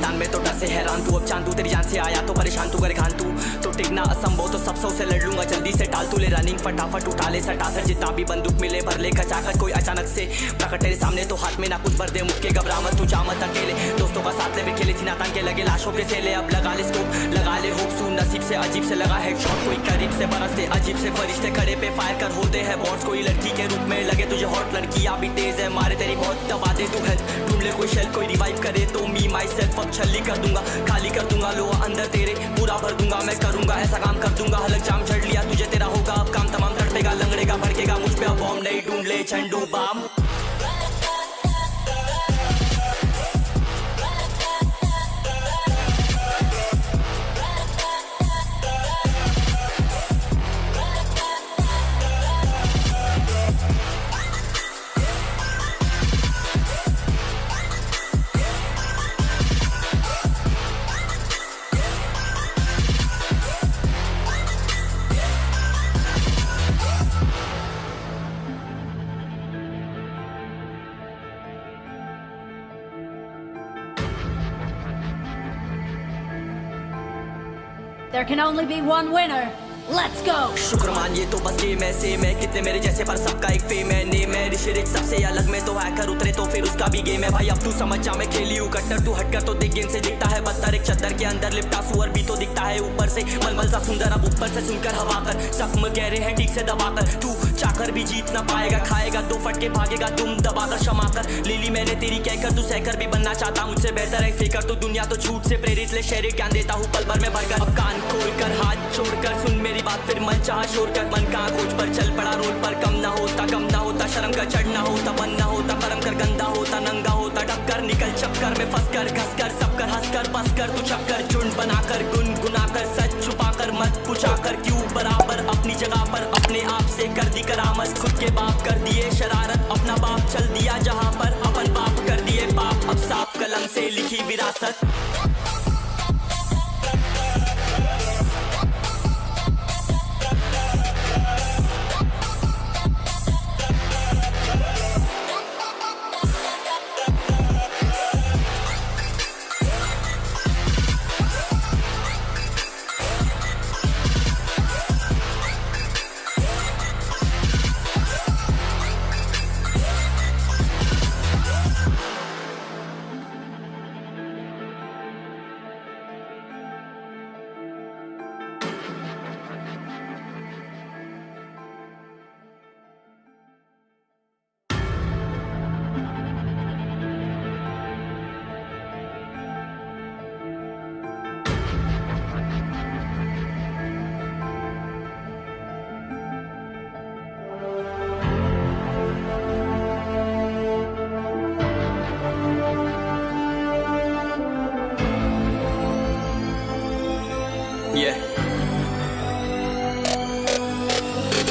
मैदान में तो डर से हैरान तू, अब चांदू तेरी जान से आया तो परेशान तू करे खान तू, तो टिकना असंभव तो सब सौ से लड़ लूंगा जल्दी से टाल तू ले रनिंग फटाफट उठा ले सटासट जितना भी बंदूक मिले भर ले खचाखट कोई अचानक से प्रकट तेरे सामने तो हाथ में ना कुछ भर दे मुक्के घबरा मत तू जा मत अकेले दोस्तों का साथ ले वे खेले थी नातान के लगे लाशों के सेले अब लगा ले स्कोप लगा ले होप सू नसीब से अजीब से लगा हेडशॉट कोई करीब से बरसते अजीब से फरिश्ते खड़े पे फायर कर होते हैं बॉट्स कोई लड़की के रूप में लगे तुझे हॉट लड़कियां भी तेज है मारे तेरी बहुत दबा दे तू हेल्प ढूंढ ले कोई शेल कोई रिवाइव करे तो मी माई सेल्फ अब छल्ली कर दूंगा खाली कर दूंगा लो अंदर तेरे पूरा भर दूंगा मैं करूंगा ऐसा काम कर दूंगा हलक जाम चढ़ लिया तुझे तेरा होगा अब काम तमाम तड़पेगा लंगड़ेगा भड़केगा मुझ पे अब बॉम्ब नहीं ढूंढ ले Zandu Balm There can only be one winner. Let's go. शुक्रमान ये तो बस गेम है सेम है कितने मेरे जैसे पर सबका एक फेम है नेम है ऋषिरिक सबसे अलग में तो हैकर उतरे तो फिर उसका भी गेम है भाई अब तू समझ जा मैं खेली हूँ कट्टर तू हटकर तो देख गेम से दिखता है बदतर एक चद्दर के अंदर लिपटा सुअर भी तो दिखता है ऊपर से मलमल सा सुंदर अब ऊपर से सुनकर हवा कर जख्म गहरे हैं ठीक से दबाकर तू चाकर भी जीत ना पाएगा खाएगा दो फटके भागेगा तुम दबाकर क्षमा कर ले ली मैंने तेरी कहकर तू सहकर भी बनना चाहता मुझसे बेहतर है फेकर तो दुनिया तो झूठ से प्रेरित ले शेर ज्ञान देता हूँ पल भर में भरकर अब कान खोल कर हाथ छोड़कर सुन मेरी बात फिर मन चाह शोर कर मन का खोज पर चल पड़ा रोड पर कम ना होता शर्म का चढ़ना होता बन ना होता कर्म कर गंदा होता नंगा होता टक्कर निकल चक्कर में फंस कर घस कर सब कर हंस कर बस कर तू चक्कर झुंड बनाकर गुनगुनाकर सच छुपाकर मत पूछाकर क्यों बराबर अपनी जगह पर अपने आप से कर दी करामत खुद के बाप कर दिए शरारत अपना बाप चल दिया जहाँ पर अपन बाप कर दिए बाप अब साफ कलम से लिखी विरासत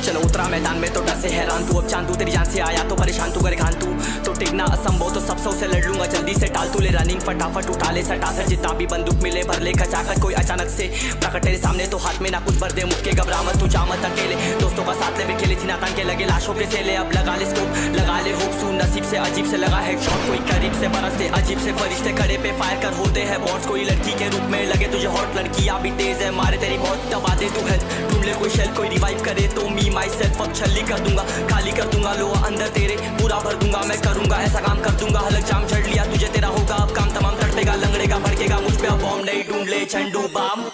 चलो उतरा मैदान में तो डर से हैरान तू अब चांदू तेरी जान से आया तो परेशान तू करे खान तू तो टिकना असंभव तो सब सौ से लड़ लूंगा जल्दी से टाल तू ले रनिंग फटाफट उठा ले सटासट जितना भी बंदूक मिले भर ले खचाखट कोई अचानक से प्रकट तेरे सामने तो हाथ में ना कुछ भर दे मुक्के घबरा मत तू जा मत अकेले दोस्तों का साथ ले वे खेले थी नातान के लगे लाशों के सेले अब लगा ले स्कोप लगा ले होप सू नसीब से अजीब से लगा हेडशॉट कोई करीब से बरसते अजीब से फरिश्ते खड़े पे फायर कर होते हैं बॉट्स कोई लड़की के रूप में लगे तुझे हॉट लड़कियां भी तेज है मारे तेरी बहुत दबा दे तू हेल्प ढूंढ ले कोई शेल कोई रिवाइव करे तो मी माई सेल्फ अब छल्ली कर दूंगा खाली कर दूंगा लो अंदर तेरे पूरा भर दूंगा मैं करूंगा ऐसा काम कर दूंगा हलक जाम चढ़ लिया तुझे तेरा होगा अब काम तमाम तड़पेगा लंगड़ेगा भड़केगा मुझ पे अब बॉम्ब नहीं ढूंढ ले Zandu Balm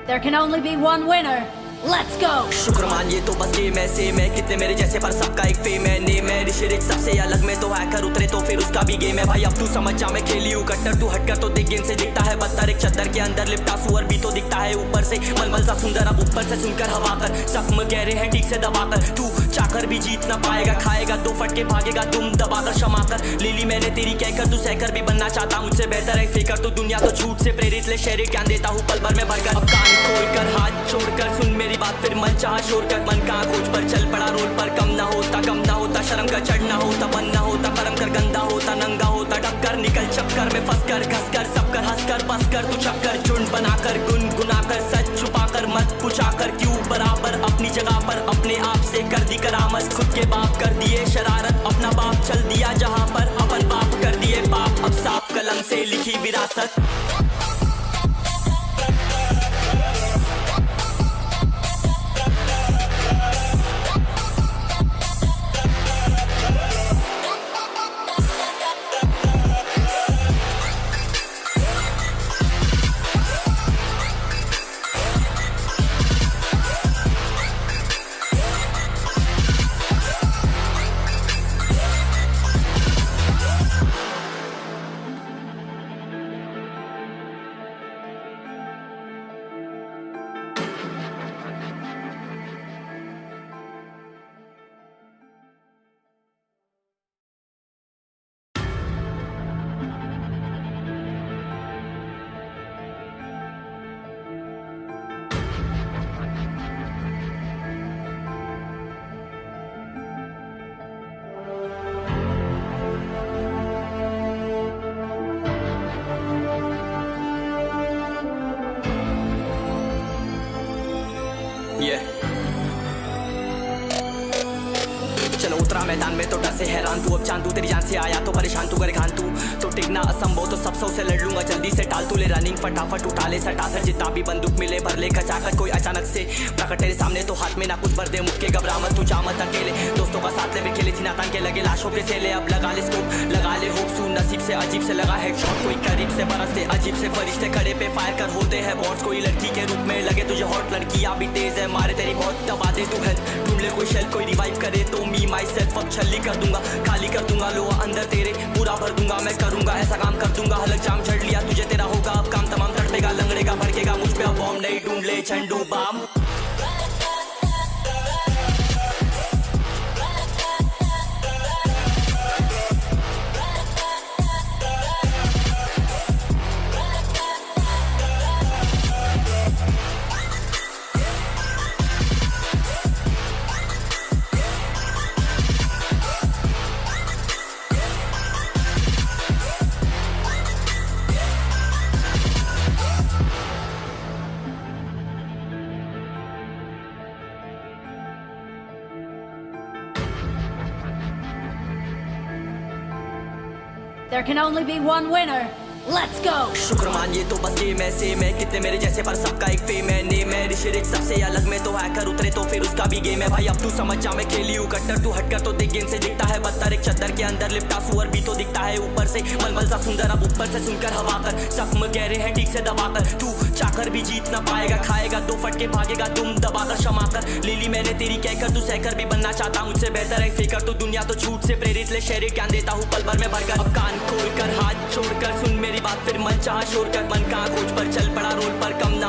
There can only be one winner. Let's go. शुक्र मान ये तो बस गेम है, सेम है कितने मेरे जैसे पर सबका एक फेम है, नेम है ऋषिरिक सबसे अलग में तो हैकर उतरे तो फिर उसका भी गेम है भाई। अब तू समझ जा मैं खेली हूँ कट्टर, तू हटकर तो देख गेम से दिखता है बदतर, एक चद्दर के अंदर लिपटा सुअर भी तो दिखता है ऊपर से मलमल सा सुंदर, अब ऊपर से सुनकर हवा कर जख्म गहरे हैं ठीक से दबाकर, तू चाकर भी जीत ना पाएगा, खाएगा दो फटके भागेगा तुम दबाकर क्षमा कर। लीली मैंने तेरी कहकर तू सहकर भी बनना चाहता मुझसे बेहतर है फेकर, तो दुनिया तो झूठ से प्रेरित ले शहरी ज्ञान देता हूँ पल भर में भरकर। अब कान खोलकर हाथ छोड़कर सुन मेरी बात फिर मन चाह शोर कर, मन कहाँ खोज पर चल पड़ा रोड पर, कम ना होता शर्म का चढ़ना होता बनना होता कर्म कर गंदा होता नंगा होता टक्कर निकल चक्कर में फंस कर घस कर सब कर हंस कर बस कर तू चक्कर झुंड बनाकर गुनगुनाकर सच छुपाकर मत पूछाकर क्यों बराबर अपनी जगह पर अपने आप से कर दी करामत, खुद के बाप कर दिए शरारत अपना बाप चल दिया जहाँ पर अपन बाप कर दिए बाप, अब साफ कलम से लिखी विरासत। चलो उतरा मैदान में तो डर से हैरान तू, अब चांद तू तेरी जान से आया तो परेशान तू करे खान तू तो टिकना असंभव तो सब से लड़ लूंगा जल्दी से टाल तू ले रनिंग फटाफट उठा ले सटा सर जितना भी बंदूक मिले भर ले खचाकर कोई अचानक से प्रकट तेरे सामने तो हाथ में ना कुछ भर दे मुक्के घबरा मत तू जा मत अकेले दोस्तों का साथ ले वे खेले थी नातान के लगे लाशों के सेले, अब लगा ले स्कोप लगा ले होप सू नसीब से अजीब से लगा हेडशॉट कोई करीब से बरसते अजीब से फरिश्ते खड़े पे फायर कर होते हैं बॉट्स, कोई लड़की के रूप में लगे तुझे हॉट लड़कियां भी तेज है मारे तेरी बहुत दबा दे तू हेल्थ ढूंढ ले कोई शेल कोई रिवाइव करे तो मी माई सेल्फ अब छल्ली कर दूंगा खाली कर दूंगा लो अंदर तेरे पूरा भर दूंगा मैं करूंगा ऐसा काम कर दूंगा हलक जाम छड़ लिया तुझे तेरा होगा अब काम तमाम तड़पेगा लंगड़ेगा भड़केगा मुझ पे अब बॉम्ब नहीं ढूंढ ले Zandu Balm. There can only be one winner. Let's go. शुक्र मान ये तो बस गेम है सेम है कितने मेरे जैसे पर सबका एक फेम है, नेम है ऋषिरिक सबसे अलग में तो हैकर उतरे तो फिर उसका भी गेम है भाई। अब तू समझ जा मैं खेली हूँ कट्टर, तू हटकर तो देख गेम से दिखता है बदतर, एक चद्दर के अंदर लिपटा सुअर भी तो दिखता है ऊपर से मलमल सा सुंदर, अब ऊपर से सुनकर हवा कर जख्म गहरे हैं ठीक से दबाकर, तू चाकर भी जीत ना पाएगा खाएगा दो फटके भागेगा तुम दबाकर क्षमा कर। लीली मैंने तेरी कहकर तू सहकर भी बनना चाहता मुझसे बेहतर है फेकर, तो दुनिया तो झूठ से प्रेरित ले शहरी ज्ञान देता हूँ पल भर में भरकर। अब कान खोलकर हाथ छोड़कर सुन मेरी बात फिर मन शोर कर, मन कहाँ खोज पर चल पड़ा रोड पर, कम ना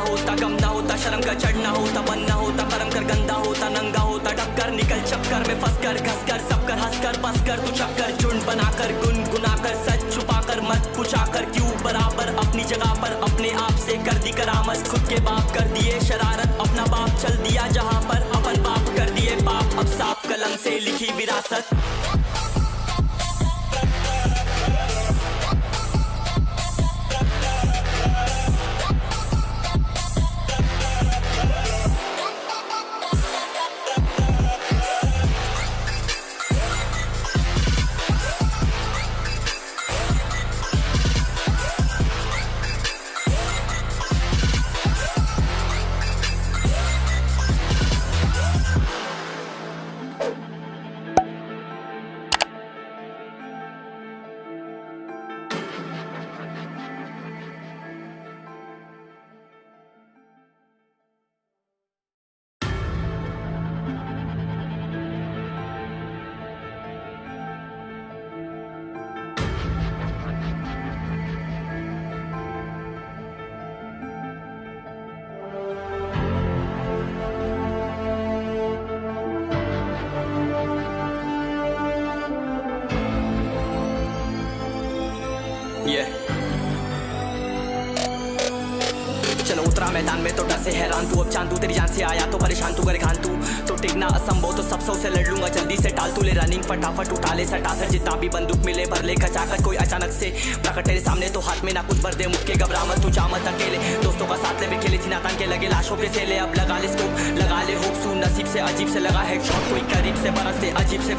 होता शर्म का चढ़ना होता बनना होता कर्म कर गंदा होता नंगा होता टक्कर निकल चक्कर में फंस कर घस कर सब कर हंस कर बस कर तू चक्कर झुंड बनाकर गुनगुनाकर सच छुपाकर मत पूछाकर क्यों बराबर अपनी जगह पर अपने आप से कर दी करामत, खुद के बाप कर दिए शरारत अपना बाप चल दिया जहाँ पर अपन बाप कर दिए बाप, अब साफ कलम से लिखी विरासत। ये चलो उतरा मैदान में तो डर से हैरान तू, अब चांदू तेरी जान से आया तो परेशान तू करे खान तू, तो टिकना असंभव तो सब सौ से लड़ लूंगा, जल्दी से टाल तू ले रनिंग फटाफट उठा ले सटासट, जितना भी बंदूक मिले भर ले खचाकर, कोई अचानक से प्रकट तेरे सामने तो हाथ में ना कुछ भर दे, मुक्के घबरा मत तू जा मत अकेले, दोस्तों का साथ ले वे खेले सीना तान के लगे लाशों के सेले, अब लगा ले स्कोप लगा ले होप, नसीब से अजीब से लगा हेडशॉट, कोई करीब से बरस दे अजीब से